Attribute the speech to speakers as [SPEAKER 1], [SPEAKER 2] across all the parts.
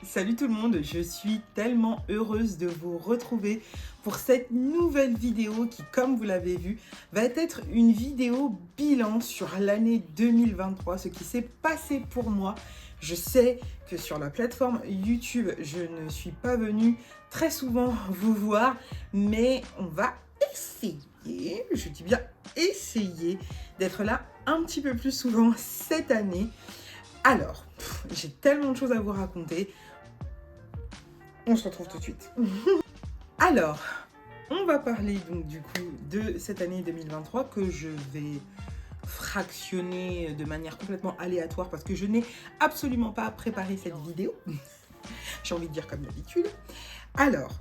[SPEAKER 1] Salut tout le monde, je suis tellement heureuse de vous retrouver pour cette nouvelle vidéo qui, comme vous l'avez vu, va être une vidéo bilan sur l'année 2023, ce qui s'est passé pour moi. Je sais que sur la plateforme YouTube, je ne suis pas venue très souvent vous voir, mais on va essayer, je dis bien essayer, d'être là un petit peu plus souvent cette année. Alors, j'ai tellement de choses à vous raconter. On se retrouve tout de suite. Alors, on va parler donc du coup de cette année 2023 que je vais fractionner de manière complètement aléatoire parce que je n'ai absolument pas préparé cette vidéo. J'ai envie de dire comme d'habitude. Alors,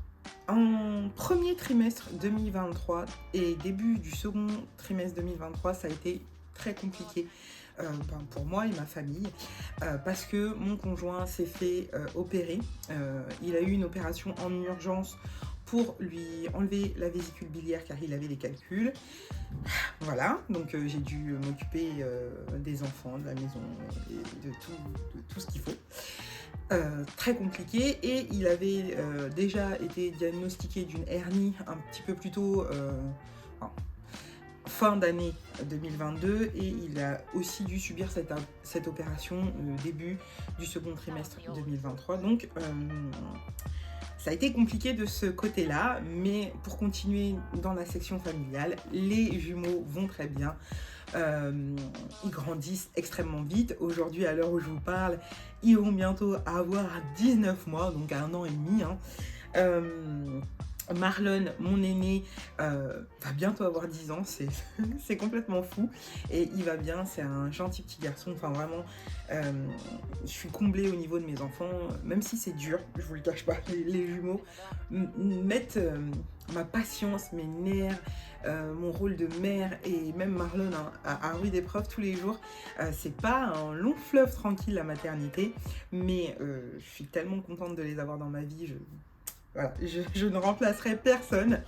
[SPEAKER 1] en premier trimestre 2023 et début du second trimestre 2023, ça a été très compliqué pour moi et ma famille parce que mon conjoint s'est fait opérer. Il a eu une opération en urgence pour lui enlever la vésicule biliaire car il avait des calculs. Voilà, donc j'ai dû m'occuper des enfants, de la maison et de tout ce qu'il faut. Très compliqué et il avait déjà été diagnostiqué d'une hernie un petit peu plus tôt, fin d'année 2022, et il a aussi dû subir cette opération début du second trimestre 2023. Donc ça a été compliqué de ce côté-là, mais pour continuer dans la section familiale, les jumeaux vont très bien. Ils grandissent extrêmement vite. Aujourd'hui, à l'heure où je vous parle, ils vont bientôt avoir 19 mois, donc 1 an et demi. Marlon, mon aîné, va bientôt avoir 10 ans, c'est complètement fou. Et il va bien, c'est un gentil petit garçon. Enfin vraiment, je suis comblée au niveau de mes enfants, même si c'est dur, je vous le cache pas, les jumeaux mettent ma patience, mes nerfs, mon rôle de mère et même Marlon à rude épreuve tous les jours. C'est pas un long fleuve tranquille la maternité, mais je suis tellement contente de les avoir dans ma vie. Voilà, je ne remplacerai personne.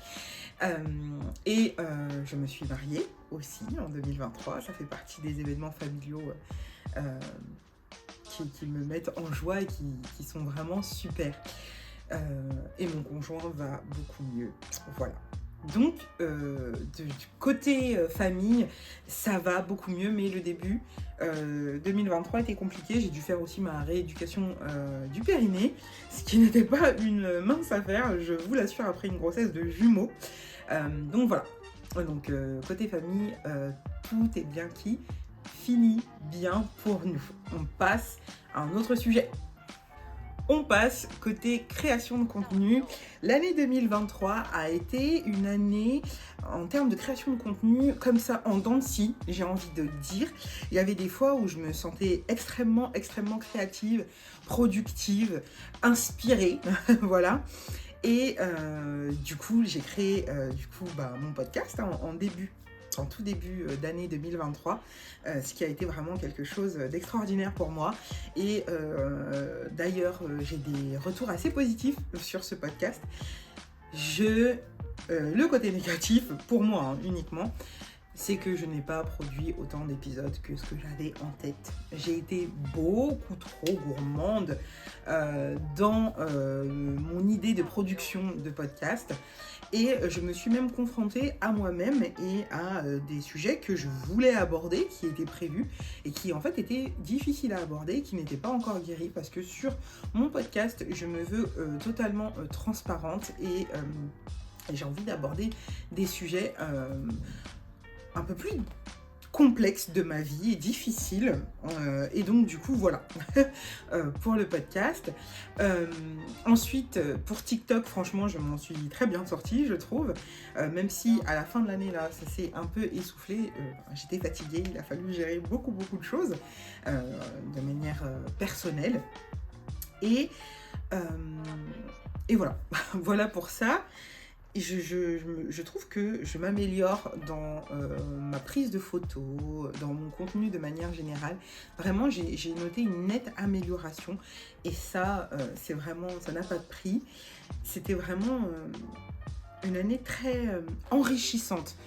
[SPEAKER 1] Je me suis mariée aussi en 2023. Ça fait partie des événements familiaux qui me mettent en joie et qui sont vraiment super. Et mon conjoint va beaucoup mieux. Voilà. Donc, du côté famille, ça va beaucoup mieux, mais le début 2023 était compliqué. J'ai dû faire aussi ma rééducation du périnée, ce qui n'était pas une mince affaire, je vous l'assure, après une grossesse de jumeaux. Donc voilà. Donc, côté famille, tout est bien qui finit bien pour nous. On passe à un autre sujet. On passe côté création de contenu. L'année 2023 a été une année en termes de création de contenu comme ça en dents de scie, j'ai envie de dire. Il y avait des fois où je me sentais extrêmement créative, productive, inspirée, voilà. Et du coup, j'ai créé mon podcast en tout début d'année 2023, ce qui a été vraiment quelque chose d'extraordinaire pour moi. Et d'ailleurs, j'ai des retours assez positifs sur ce podcast. Le côté négatif, pour moi uniquement, c'est que je n'ai pas produit autant d'épisodes que ce que j'avais en tête. J'ai été beaucoup trop gourmande dans mon idée de production de podcast. Et je me suis même confrontée à moi-même et à des sujets que je voulais aborder, qui étaient prévus et qui en fait étaient difficiles à aborder, qui n'étaient pas encore guéris, parce que sur mon podcast, je me veux totalement transparente et j'ai envie d'aborder des sujets un peu plus complexe de ma vie et difficile, et donc du coup voilà pour le podcast. Ensuite pour TikTok, franchement je m'en suis très bien sortie, je trouve, même si à la fin de l'année là ça s'est un peu essoufflé. J'étais fatiguée, il a fallu gérer beaucoup de choses de manière personnelle et voilà voilà pour ça. Je trouve que je m'améliore dans ma prise de photos, dans mon contenu de manière générale. Vraiment, j'ai noté une nette amélioration. Et ça, c'est vraiment, ça n'a pas de prix. C'était vraiment une année très enrichissante.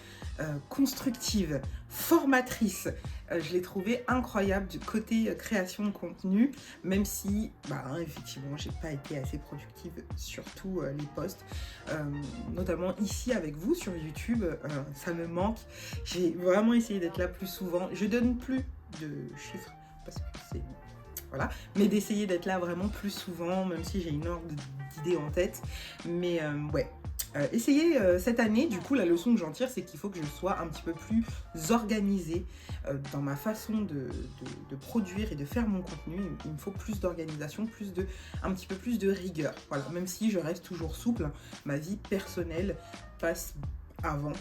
[SPEAKER 1] constructive, formatrice. Je l'ai trouvée incroyable du côté création de contenu, même si, effectivement, j'ai pas été assez productive sur tous les posts, notamment ici avec vous sur YouTube, ça me manque. J'ai vraiment essayé d'être là plus souvent. Je donne plus de chiffres parce que c'est... Voilà, mais d'essayer d'être là vraiment plus souvent, même si j'ai une ordre d'idées en tête. Mais ouais, essayez cette année, du coup la leçon que j'en tire, c'est qu'il faut que je sois un petit peu plus organisée dans ma façon de produire et de faire mon contenu. Il me faut plus d'organisation, un petit peu plus de rigueur. Voilà, même si je reste toujours souple, ma vie personnelle passe avant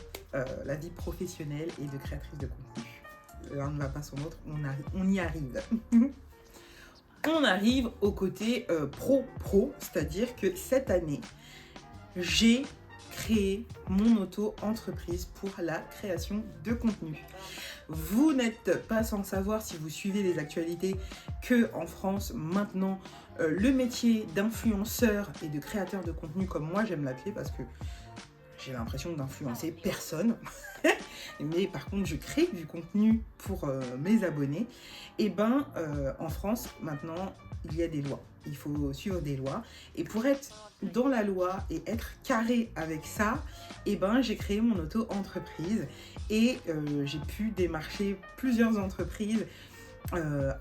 [SPEAKER 1] la vie professionnelle et de créatrice de contenu. L'un ne va pas sans l'autre, on y arrive. On arrive au côté pro, c'est-à-dire que cette année, j'ai créé mon auto-entreprise pour la création de contenu. Vous n'êtes pas sans savoir, si vous suivez les actualités, que en France, maintenant, le métier d'influenceur et de créateur de contenu, comme moi j'aime l'appeler, parce que j'ai l'impression d'influencer personne, mais par contre je crée du contenu pour mes abonnés, et en France maintenant il y a des lois, il faut suivre des lois, et pour être dans la loi et être carré avec ça, j'ai créé mon auto-entreprise et j'ai pu démarcher plusieurs entreprises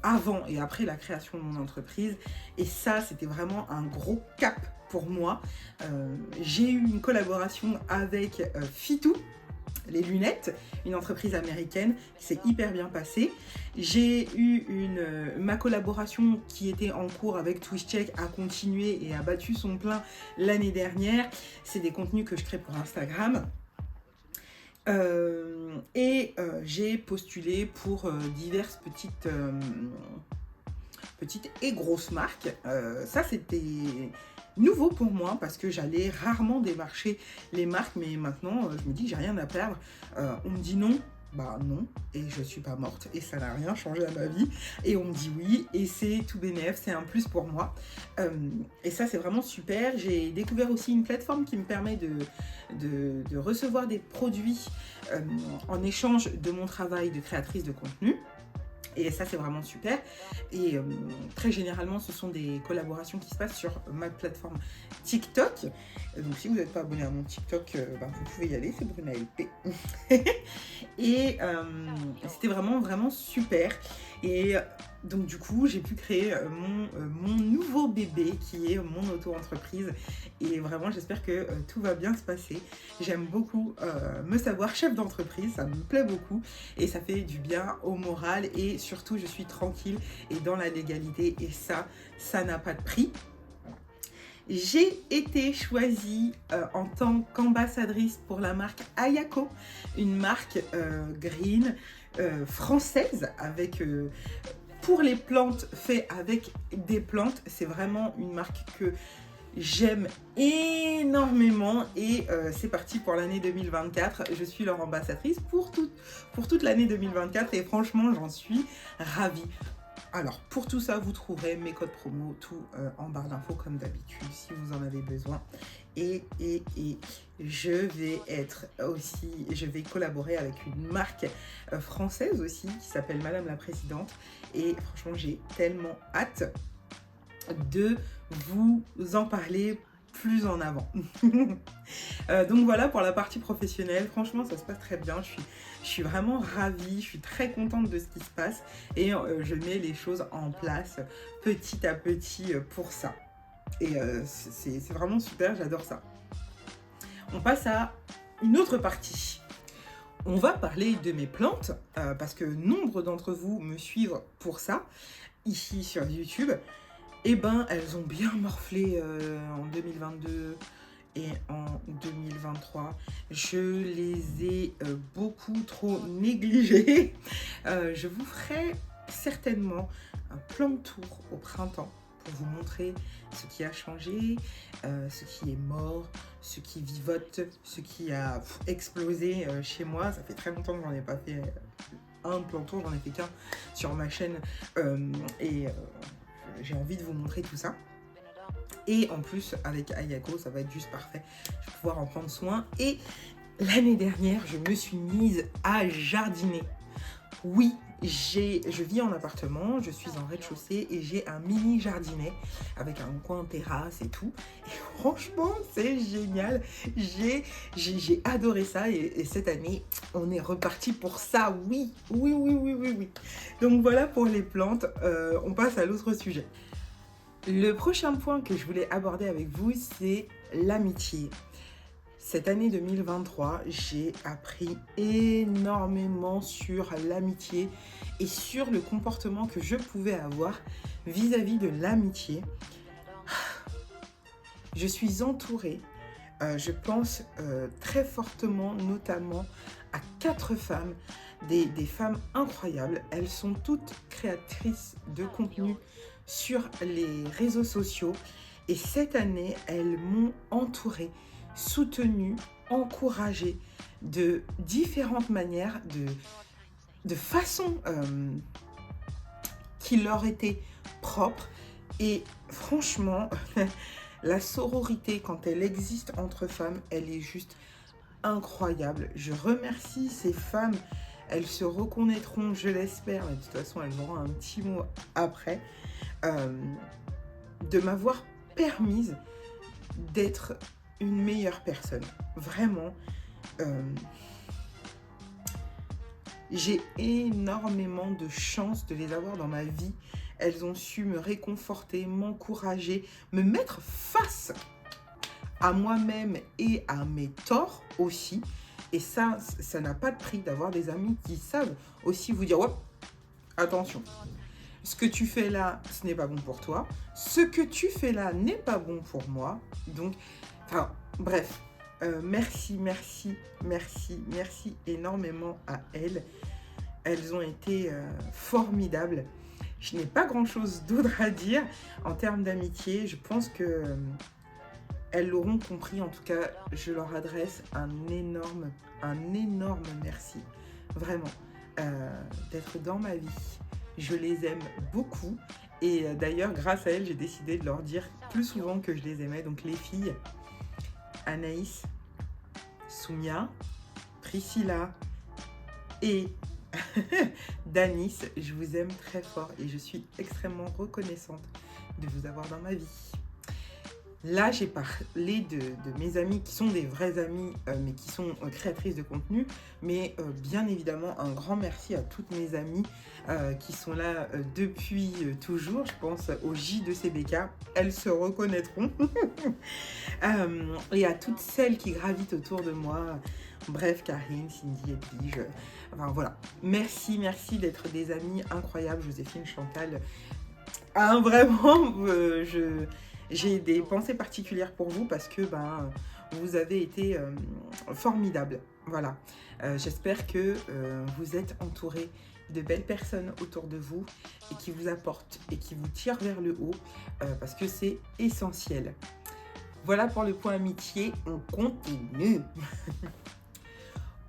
[SPEAKER 1] avant et après la création de mon entreprise, et ça c'était vraiment un gros cap pour moi. J'ai eu une collaboration avec Fitou, les lunettes, une entreprise américaine qui s'est hyper bien passée. J'ai eu ma collaboration qui était en cours avec TwitchCheck a continué et a battu son plein l'année dernière. C'est des contenus que je crée pour Instagram. J'ai postulé pour diverses petites et grosses marques. Ça, c'était nouveau pour moi parce que j'allais rarement démarcher les marques, mais maintenant, je me dis que j'ai rien à perdre. On me dit non, non, et je suis pas morte, et ça n'a rien changé à ma vie. Et on me dit oui, et c'est tout bénef, c'est un plus pour moi. Et ça, c'est vraiment super. J'ai découvert aussi une plateforme qui me permet de recevoir des produits en échange de mon travail de créatrice de contenu. Et ça, c'est vraiment super. Et très généralement, ce sont des collaborations qui se passent sur ma plateforme TikTok. Donc, si vous n'êtes pas abonné à mon TikTok, vous pouvez y aller, c'est Bruna LP. Et c'était vraiment super. Et donc, du coup, j'ai pu créer mon nouveau bébé qui est mon auto-entreprise. Et vraiment, j'espère que tout va bien se passer. J'aime beaucoup me savoir chef d'entreprise, ça me plaît beaucoup. Et ça fait du bien au moral. Et surtout, je suis tranquille et dans la légalité. Et ça n'a pas de prix. J'ai été choisie en tant qu'ambassadrice pour la marque Ayako, une marque green française avec pour les plantes, fait avec des plantes. C'est vraiment une marque que j'aime énormément et c'est parti pour l'année 2024. Je suis leur ambassadrice pour toute l'année 2024 et franchement, j'en suis ravie. Alors, pour tout ça, vous trouverez mes codes promo, tout en barre d'infos comme d'habitude, si vous en avez besoin. Et je vais collaborer avec une marque française aussi, qui s'appelle Madame la Présidente. Et franchement, j'ai tellement hâte de vous en parler plus en avant. Donc voilà pour la partie professionnelle. Franchement, ça se passe très bien. Je suis vraiment ravie. Je suis très contente de ce qui se passe. Et je mets les choses en place petit à petit pour ça. Et c'est vraiment super. J'adore ça. On passe à une autre partie. On va parler de mes plantes parce que nombre d'entre vous me suivent pour ça, ici sur YouTube. Elles ont bien morflé en 2022 et en 2023. Je les ai beaucoup trop négligées. Je vous ferai certainement un plan de tour au printemps pour vous montrer ce qui a changé, ce qui est mort, ce qui vivote, ce qui a explosé chez moi. Ça fait très longtemps que j'en ai pas fait un plan de tour, j'en ai fait qu'un sur ma chaîne j'ai envie de vous montrer tout ça. Et en plus, avec Ayako, ça va être juste parfait. Je vais pouvoir en prendre soin. Et L'année dernière, je me suis mise à jardiner. Oui, je vis en appartement, je suis en rez-de-chaussée et j'ai un mini jardinet avec un coin terrasse et tout. Et franchement, c'est génial. J'ai adoré ça et cette année, on est reparti pour ça. Oui, oui, oui, oui, oui, oui. Donc voilà pour les plantes. On passe à l'autre sujet. Le prochain point que je voulais aborder avec vous, c'est l'amitié. Cette année 2023, j'ai appris énormément sur l'amitié et sur le comportement que je pouvais avoir vis-à-vis de l'amitié. Je suis entourée, je pense très fortement, notamment à 4 femmes, des femmes incroyables. Elles sont toutes créatrices de contenu sur les réseaux sociaux et cette année, elles m'ont entourée, soutenue, encouragée de différentes manières, de façons qui leur étaient propres. Et franchement, la sororité, quand elle existe entre femmes, elle est juste incroyable. Je remercie ces femmes. Elles se reconnaîtront, je l'espère, mais de toute façon, elles auront un petit mot après, de m'avoir permise d'être une meilleure personne. Vraiment, j'ai énormément de chance de les avoir dans ma vie. Elles ont su me réconforter, m'encourager, me mettre face à moi-même et à mes torts aussi. Et ça n'a pas de prix d'avoir des amis qui savent aussi vous dire « Ouais, attention, ce que tu fais là, ce n'est pas bon pour toi. Ce que tu fais là n'est pas bon pour moi. » Donc, enfin, bref, merci, merci, merci, merci énormément à elles. Elles ont été formidables. Je n'ai pas grand-chose d'autre à dire en termes d'amitié. Je pense que elles l'auront compris. En tout cas, je leur adresse un énorme merci. Vraiment, d'être dans ma vie. Je les aime beaucoup. Et d'ailleurs, grâce à elles, j'ai décidé de leur dire plus souvent que je les aimais. Donc les filles, Anaïs, Soumia, Priscilla et Danis, je vous aime très fort et je suis extrêmement reconnaissante de vous avoir dans ma vie. Là, j'ai parlé de mes amies qui sont des vraies amies, mais qui sont créatrices de contenu. Mais bien évidemment, un grand merci à toutes mes amies qui sont là depuis toujours. Je pense au J de CBK, elles se reconnaîtront. Et à toutes celles qui gravitent autour de moi. Bref, Karine, Cindy, Edwige. Enfin voilà. Merci, merci d'être des amies incroyables. Joséphine, Chantal. Ah, vraiment, j'ai des pensées particulières pour vous parce que vous avez été formidables. Voilà. J'espère que vous êtes entourés de belles personnes autour de vous et qui vous apportent et qui vous tirent vers le haut parce que c'est essentiel. Voilà pour le point amitié. On continue.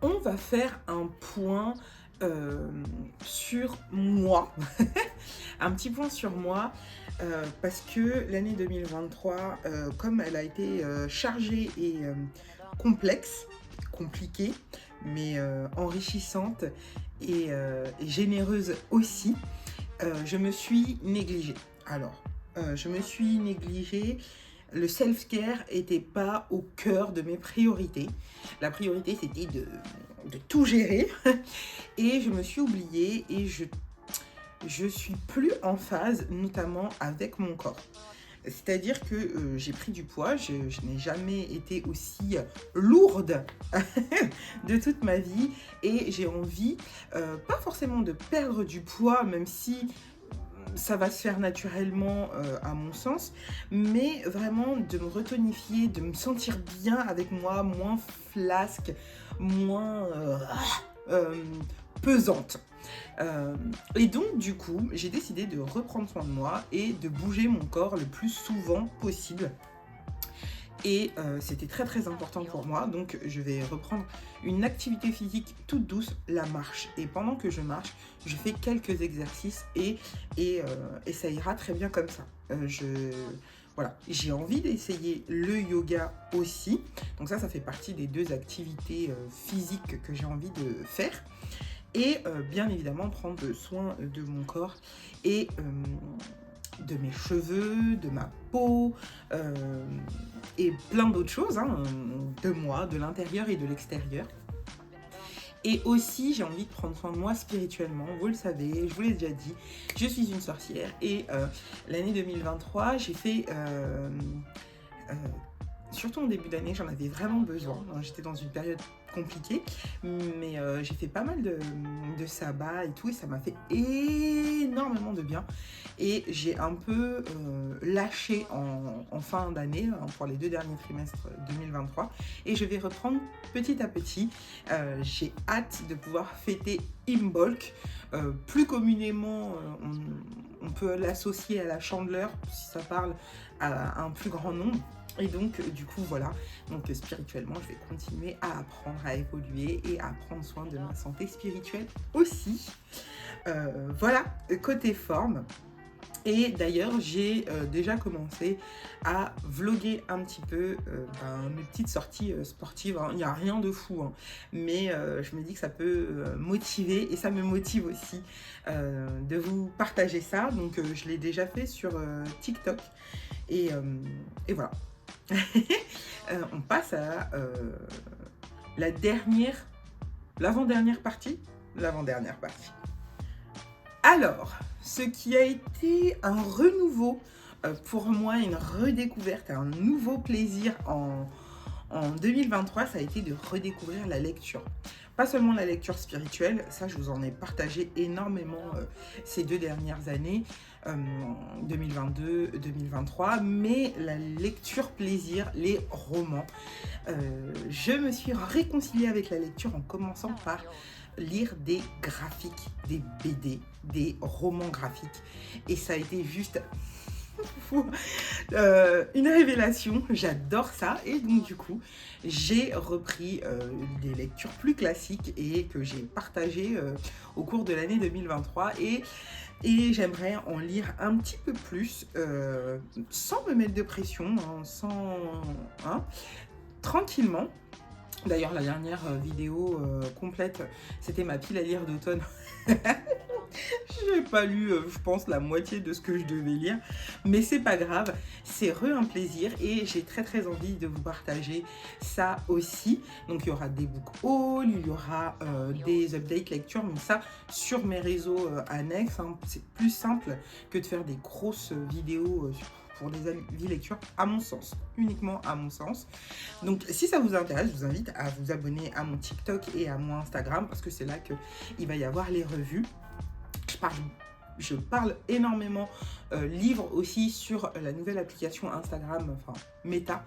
[SPEAKER 1] On va faire un point sur moi. Un petit point sur moi. Parce que l'année 2023, comme elle a été chargée et complexe, compliquée, mais enrichissante et généreuse aussi, je me suis négligée. Alors, je me suis négligée. Le self-care n'était pas au cœur de mes priorités. La priorité, c'était de tout gérer. Et je me suis oubliée et je suis plus en phase, notamment avec mon corps. C'est-à-dire que j'ai pris du poids, je n'ai jamais été aussi lourde de toute ma vie et j'ai envie, pas forcément de perdre du poids, même si ça va se faire naturellement à mon sens, mais vraiment de me retonifier, de me sentir bien avec moi, moins flasque, moins pesante. Et donc du coup j'ai décidé de reprendre soin de moi et de bouger mon corps le plus souvent possible et c'était très très important pour moi. Donc je vais reprendre une activité physique toute douce, la marche, et pendant que je marche je fais quelques exercices et ça ira très bien comme ça. voilà, j'ai envie d'essayer le yoga aussi. Donc ça fait partie des 2 activités physiques que j'ai envie de faire. Et bien évidemment, prendre soin de mon corps et de mes cheveux, de ma peau et plein d'autres choses, hein, de moi, de l'intérieur et de l'extérieur. Et aussi, j'ai envie de prendre soin de moi spirituellement, vous le savez, je vous l'ai déjà dit, je suis une sorcière et l'année 2023, j'ai fait, surtout en début d'année, j'en avais vraiment besoin, j'étais dans une période compliquée, mais j'ai fait pas mal de sabbats et tout, et ça m'a fait énormément de bien. Et j'ai un peu lâché en fin d'année, hein, pour les 2 derniers trimestres 2023, et je vais reprendre petit à petit. J'ai hâte de pouvoir fêter Imbolc. Plus communément, on peut l'associer à la Chandeleur, si ça parle à un plus grand nombre. Et donc, du coup, voilà. Donc, spirituellement, je vais continuer à apprendre, à évoluer et à prendre soin de ma santé spirituelle aussi. Voilà, côté forme. Et d'ailleurs, j'ai déjà commencé à vlogger un petit peu mes petites sorties sportives, hein. Il n'y a rien de fou, hein. Mais je me dis que ça peut motiver, et ça me motive aussi de vous partager ça. Donc, je l'ai déjà fait sur TikTok. Et voilà. On passe à l'avant-dernière partie. Alors, ce qui a été un renouveau pour moi, une redécouverte, un nouveau plaisir en 2023, ça a été de redécouvrir la lecture. Pas seulement la lecture spirituelle, ça je vous en ai partagé énormément ces 2 dernières années, 2022, 2023, mais la lecture plaisir, les romans. Je me suis réconciliée avec la lecture en commençant par lire des graphiques, des BD, des romans graphiques. Et ça a été juste une révélation, j'adore ça. Et donc du coup, j'ai repris des lectures plus classiques et que j'ai partagées au cours de l'année 2023. Et j'aimerais en lire un petit peu plus, sans me mettre de pression, hein, tranquillement. D'ailleurs, la dernière vidéo complète, c'était ma pile à lire d'automne. J'ai pas lu, je pense, la moitié de ce que je devais lire, mais c'est pas grave, c'est un plaisir et j'ai très envie de vous partager ça aussi. Donc il y aura des book hauls, il y aura des updates lecture, mais ça sur mes réseaux annexes, hein. C'est plus simple que de faire des grosses vidéos pour des avis lecture, à mon sens, uniquement à mon sens. Donc si ça vous intéresse, je vous invite à vous abonner à mon TikTok et à mon Instagram, parce que c'est là qu'il va y avoir les revues. Je parle énormément livres aussi sur la nouvelle application Instagram, enfin Meta,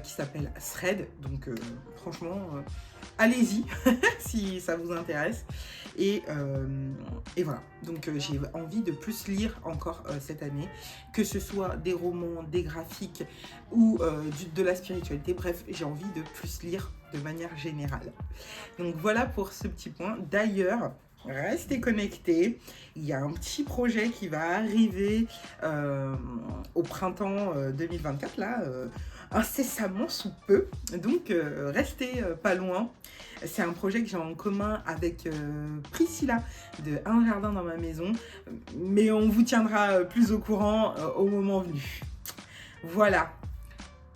[SPEAKER 1] qui s'appelle Thread. Donc franchement, allez-y si ça vous intéresse. Et voilà, donc j'ai envie de plus lire encore cette année, que ce soit des romans, des graphiques ou de la spiritualité. Bref, j'ai envie de plus lire de manière générale. Donc voilà pour ce petit point. D'ailleurs, restez connectés, il y a un petit projet qui va arriver au printemps 2024, là, incessamment sous peu. Donc restez pas loin. C'est un projet que j'ai en commun avec Priscilla de Un jardin dans ma maison, mais on vous tiendra plus au courant au moment venu. Voilà.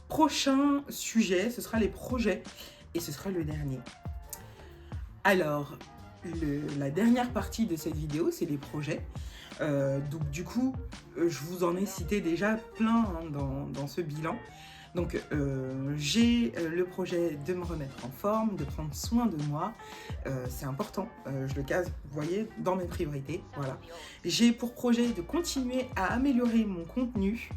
[SPEAKER 1] Prochain sujet, ce sera les projets et ce sera le dernier. Alors, la dernière partie de cette vidéo, c'est les projets. Donc du coup, je vous en ai cité déjà plein, hein, dans ce bilan. Donc j'ai le projet de me remettre en forme, de prendre soin de moi. C'est important, je le case, vous voyez, dans mes priorités. Voilà. J'ai pour projet de continuer à améliorer mon contenu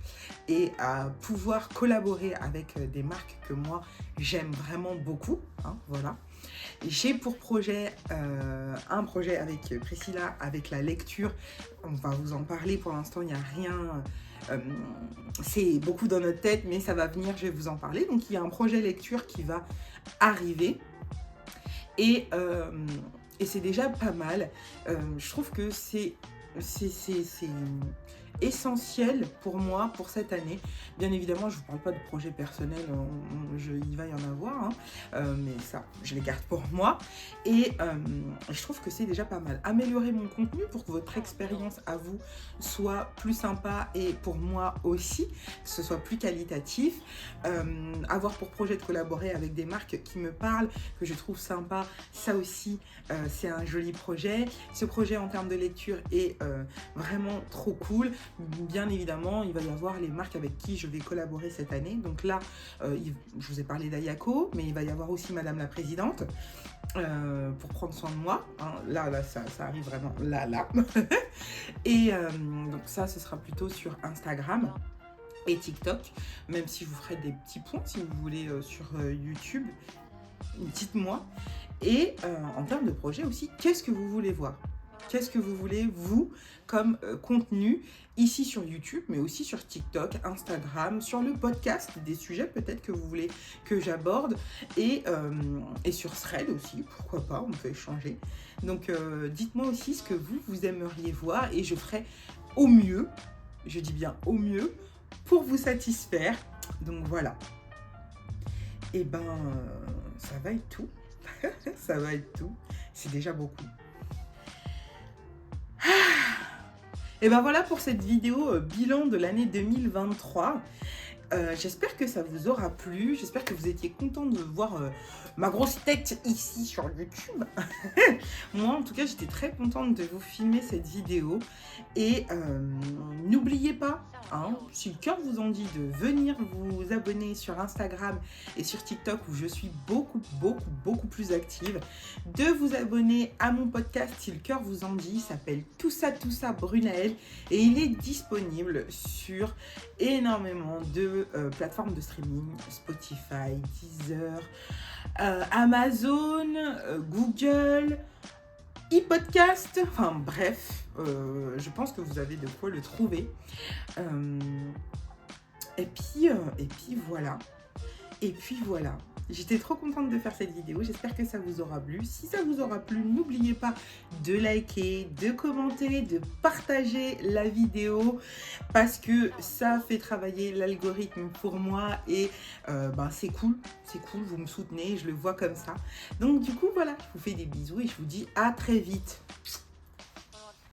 [SPEAKER 1] et à pouvoir collaborer avec des marques que moi j'aime vraiment beaucoup, hein, voilà. J'ai pour projet un projet avec Priscilla, avec la lecture. On va vous en parler, pour l'instant il n'y a rien, c'est beaucoup dans notre tête, mais ça va venir, je vais vous en parler. Donc il y a un projet lecture qui va arriver et c'est déjà pas mal. Je trouve que c'est essentiel pour moi pour cette année. Bien évidemment, je ne vous parle pas de projet personnel, il va y en avoir, mais ça, je les garde pour moi. Et je trouve que c'est déjà pas mal. Améliorer mon contenu pour que votre expérience à vous soit plus sympa et pour moi aussi, que ce soit plus qualitatif. Avoir pour projet de collaborer avec des marques qui me parlent, que je trouve sympa, ça aussi, c'est un joli projet. Ce projet en termes de lecture est vraiment trop cool. Bien évidemment, il va y avoir les marques avec qui je vais collaborer cette année. Donc là, je vous ai parlé d'Ayako, mais il va y avoir aussi Madame la Présidente pour prendre soin de moi. Hein. Là, ça arrive vraiment là. Et donc ça, ce sera plutôt sur Instagram et TikTok, même si je vous ferai des petits points si vous voulez sur YouTube. Dites-moi. Et en termes de projet aussi, qu'est-ce que vous voulez voir? Qu'est-ce que vous voulez, vous, comme contenu, ici sur YouTube, mais aussi sur TikTok, Instagram, sur le podcast, des sujets peut-être que vous voulez que j'aborde, et sur Thread aussi, pourquoi pas, on peut échanger. Donc, dites-moi aussi ce que vous aimeriez voir, et je ferai au mieux, je dis bien au mieux, pour vous satisfaire. Donc, voilà. Et ben, ça va être tout. Ça va être tout. C'est déjà beaucoup. Et ben voilà pour cette vidéo bilan de l'année 2023. J'espère que ça vous aura plu. J'espère que vous étiez content de voir ma grosse tête ici sur YouTube. Moi, en tout cas, j'étais très contente de vous filmer cette vidéo. Et n'oubliez pas, hein, si le cœur vous en dit, de venir vous abonner sur Instagram et sur TikTok où je suis beaucoup plus active. De vous abonner à mon podcast si le cœur vous en dit. Il s'appelle Tout ça Brunaël. Et il est disponible sur énormément de plateformes de streaming, Spotify, Deezer, Amazon, Google, e-podcast, enfin bref, je pense que vous avez de quoi le trouver. Et puis voilà. J'étais trop contente de faire cette vidéo, j'espère que ça vous aura plu. Si ça vous aura plu, n'oubliez pas de liker, de commenter, de partager la vidéo parce que ça fait travailler l'algorithme pour moi et c'est cool, vous me soutenez, je le vois comme ça. Donc du coup voilà, je vous fais des bisous et je vous dis à très vite.